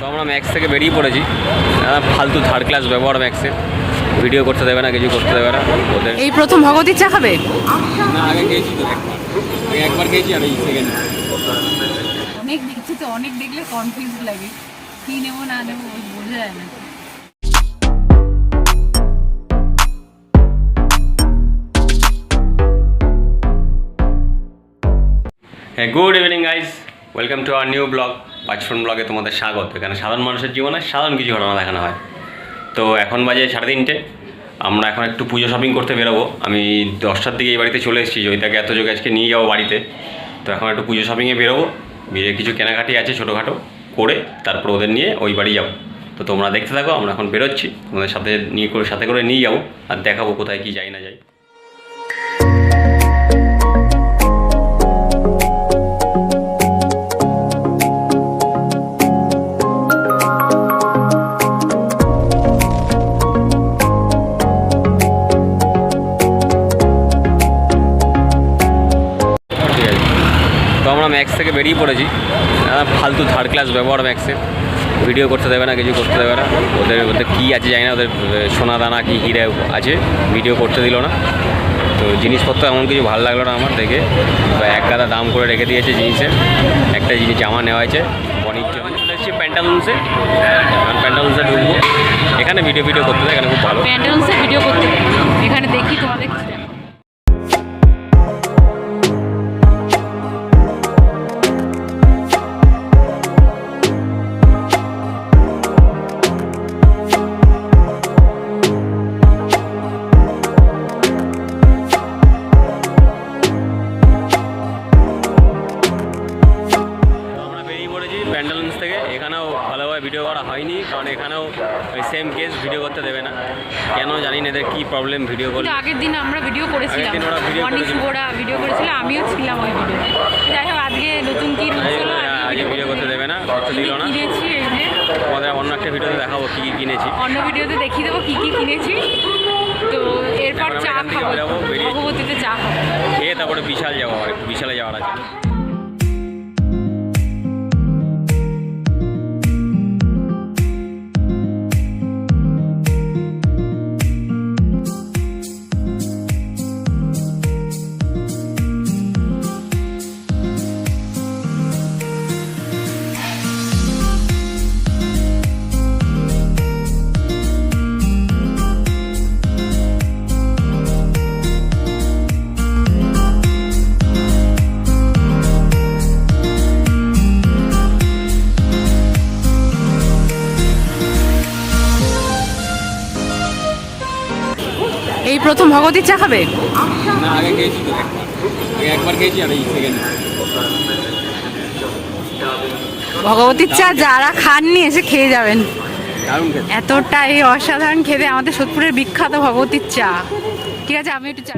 তো আমরা ম্যাক্স থেকে বেরিয়ে পড়েছি। ফালতু থার্ড ক্লাস ব্যবহার ম্যাক্সের, ভিডিও করতে দেবে না, কিছু করতে দেবে না ওদের। এই প্রথম ভগবতীর চা খাবে? না, আগে খেয়েছি তো একবার খেয়েছি আর এই সেকেন্ড। অনেক দেখছি তো, অনেক দেখলে কনফিউজ লাগে, কি নেবো না নেবো বোঝা যায় না। হ্যাঁ, good evening guys, welcome to our new blog. পাঁচফোন ব্লগে তোমাদের স্বাগত। এখানে সাধারণ মানুষের জীবনে সাধারণ কিছু ঘটনা দেখানো হয়। তো এখন বাজে 3:30। আমরা এখন একটু পুজো শপিং করতে বেরোবো। আমি 10টার দিকে এই বাড়িতে চলে এসেছি, জয়িতাকে এত যোগে আজকে নিয়ে যাবো বাড়িতে। তো এখন একটু পুজো শপিংয়ে বেরোবো, বেরিয়ে কিছু কেনাকাটি আছে ছোটোখাটো করে তারপর ওদের নিয়ে ওই বাড়ি যাবো। তো তোমরা দেখতে থাকো, আমরা এখন বেরোচ্ছি, তোমাদের সাথে করে নিয়ে যাবো আর দেখাবো কোথায় কি যাই না যাই। আমরা ম্যাক্স থেকে বেরিয়ে পড়েছি। ফালতু থার্ড ক্লাস ব্যবহার ম্যাক্সের, ভিডিও করতে দেবে না, কিছু করতে দেবে না ওদের কী আছে জানি না, ওদের সোনা দানা কি হিরে আছে, ভিডিও করতে দিল না। তো জিনিসপত্র এমন কিছু ভালো লাগলো না আমার দেখে, এক গাদা দাম করে রেখে দিয়েছে জিনিসের। একটা জিনিস জামা নেওয়া হয়েছে অনেক জন্য। চলে এসেছি প্যান্টালুন্সে, প্যান্টালুন্সে ঢুকবো। এখানে ভিডিও করতে দেয়, এখানে খুব ভালো প্যান্টালুন্সে ভিডিও করতে, এখানে দেখি তোমাদের। প্যান্টালুন্স থেকে। এখানেও ভালোভাবে ভিডিও করা হয়নি, কারণ এখানেও ওই সেম কেস, ভিডিও করতে দেবে না কেন জানি না, এদের কী প্রবলেম ভিডিও করলে। আগের দিন আমরা ভিডিও করেছিলাম, অনেক শুভরা ভিডিও করেছিল, আমিও ছিলাম ওই ভিডিও। যাই হোক, আজকে নতুন কি রুলস হলো, আজকে ভিডিও করতে দেবে না, করতে দিল না। কিনেছি এই যে, তোমাদের অন্য একটা ভিডিওতে দেখাবো কী কী কিনেছি, অন্য ভিডিওতে দেখিয়ে দেবো কী কী কিনেছি। তো এরপর চা খাবো, ভগবতীতে চা খাবো, খেয়ে তারপরে বিশাল যাবো, আর একটু বিশালে যাওয়ার আছে। এই প্রথম ভগবতীর চা খাবে? না, আগে খেয়েছি তো একবার খেয়েছি আর এই সেকেন্ড। ভগবতীর চা যারা খাননি এসে খেয়ে যাবেন, এতটাই অসাধারণ খেতে। আমাদের সোদপুরের বিখ্যাত ভগবতীর চা। ঠিক আছে, আমি একটু চা।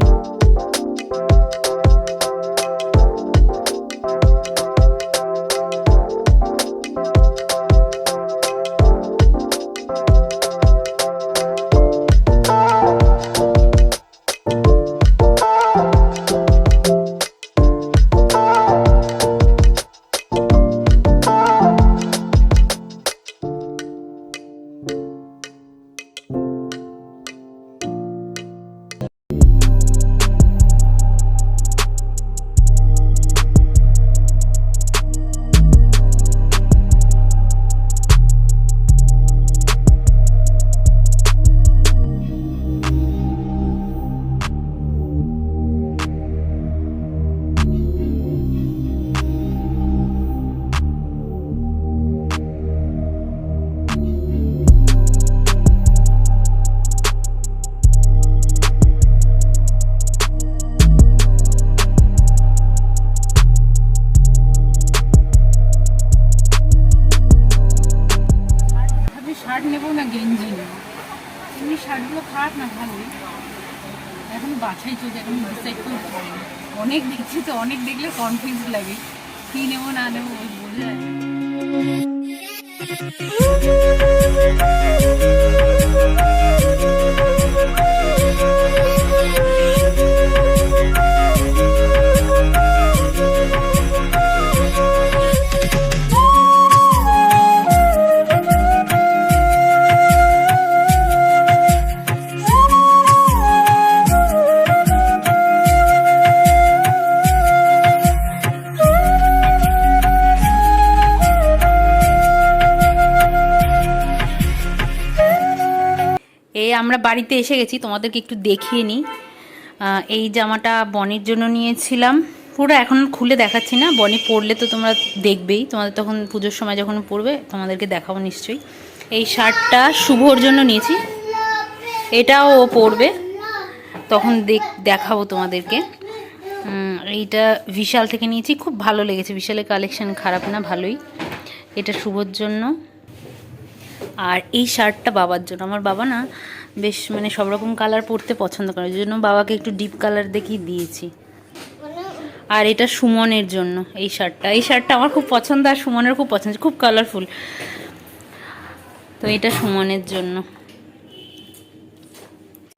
শার্ট নেবো না গেঞ্জি নেবো, এমনি শার্টগুলো খারাপ না, ভালোই। এখন বাছাই চলছে, এখন ডিসাইড করতে পারি। অনেক দেখছি তো, অনেক দেখলে কনফিউজ লাগে, কী নেবো না নেবো বোঝা যায় না। আমরা বাড়িতে এসে গেছি, তোমাদেরকে একটু দেখিয়ে নিই। এই জামাটা বনির জন্য নিয়েছিলাম, পুরো এখন খুলে দেখাচ্ছি না, বনি পরলে তো তোমরা দেখবেই, তোমাদের তখন পুজোর সময় যখন পরবে তোমাদেরকে দেখাবো নিশ্চয়ই। এই শার্টটা শুভর জন্য নিয়েছি, এটাও ও পরবে, তখন দেখাবো তোমাদেরকে। এইটা বিশাল থেকে নিয়েছি, খুব ভালো লেগেছে, বিশালের কালেকশন খারাপ না, ভালোই। এটা শুভর জন্য। আর এই শার্টটা বাবার জন্য, আমার বাবা না বেশ মানে সব রকম কালার পরতে পছন্দ করে, ওই জন্য বাবাকে একটু ডিপ কালার দেখেই দিয়েছি। আর এটা সুমনের জন্য এই শার্টটা আমার খুব পছন্দ, আর সুমনের খুব পছন্দ, খুব কালারফুল, তো এটা সুমনের জন্য।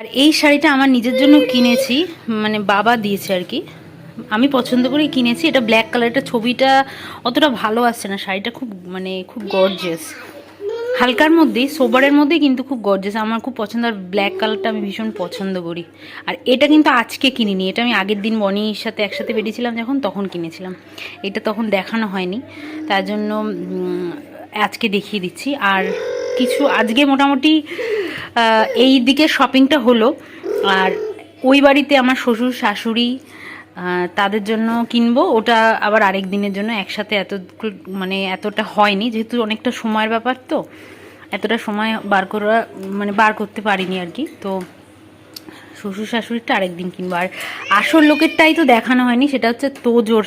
আর এই শাড়িটা আমার নিজের জন্য কিনেছি, মানে বাবা দিয়েছে আর কি, আমি পছন্দ করেই কিনেছি। এটা ব্ল্যাক কালারটা, ছবিটা অতটা ভালো আসছে না, শাড়িটা খুব মানে খুব গর্জিয়াস, হালকার মধ্যেই, সোবারের মধ্যেই, কিন্তু খুব গর্জিয়াস, আমার খুব পছন্দ। আর ব্ল্যাক কালারটা আমি ভীষণ পছন্দ করি। আর এটা কিন্তু আজকে কিনিনি, এটা আমি আগের দিন বনির সাথে একসাথে বেরিয়েছিলাম যখন, তখন কিনেছিলাম। এটা তখন দেখানো হয়নি, তার জন্য আজকে দেখিয়ে দিচ্ছি। আর কিছু আজকে মোটামুটি এই দিকে শপিংটা হলো। আর ওই বাড়িতে আমার শ্বশুর শাশুড়ি, তাদের জন্য কিনবো, ওটা আবার আরেক দিনের জন্য, একসাথে মানে এতটা হয়নি, যেহেতু অনেকটা সময়ের ব্যাপার, তো এতটা সময় বার করতে পারিনি আর কি। তো শ্বশুর শাশুড়িটা আরেক দিন কিনবো। আর আসল লোকেরটাই তো দেখানো হয়নি, সেটা হচ্ছে তোজোর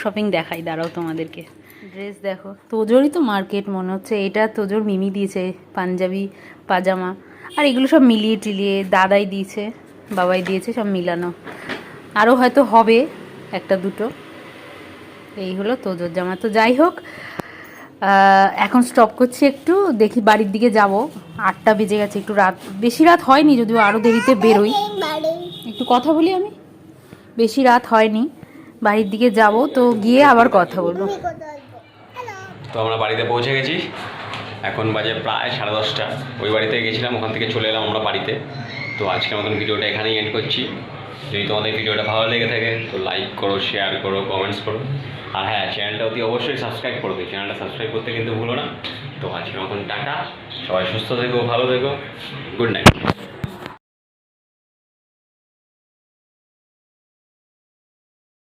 শপিং দেখাই, দাঁড়াও তোমাদেরকে। ড্রেস দেখো, তোজোরই তো মার্কেট মনে হচ্ছে, এটা তোজোর মিমি দিয়েছে, পাঞ্জাবি পাজামা, আর এগুলো সব মিলিয়ে টিলিয়ে দাদাই দিয়েছে, বাবাই দিয়েছে, সব মিলানো, আরও হয়তো হবে একটা দুটো। এই হলো তোজোর জামা। তো যাই হোক, এখন স্টপ করছি একটু, দেখি বাড়ির দিকে যাব, 8টা বেজে গেছে, একটু রাত, বেশি রাত হয়নি, যদিও আরও দেরিতে বেরোই। একটু কথা বলি আমি, বেশি রাত হয়নি, বাড়ির দিকে যাব, তো গিয়ে আবার কথা বলবো। তো আমরা বাড়িতে পৌঁছে গেছি, এখন বাজে প্রায় 10:30। ওই বাড়িতে গেছিলাম, ওখান থেকে চলে এলাম আমরা বাড়িতে। তো আজকের মতন ভিডিওটা এখানেই এন্ড করছি। যদি তোমাদের ভিডিওটা ভালো লেগে থাকে তো লাইক করো, শেয়ার করো, কমেন্টস করো, আর হ্যাঁ, চ্যানেলটা অতি অবশ্যই সাবস্ক্রাইব করবে, চ্যানেলটা সাবস্ক্রাইব করতে কিন্তু ভুলো না। তো আজকের মতন টাটা, সবাই সুস্থ থেকো, ভালো থেকো, গুড নাইট।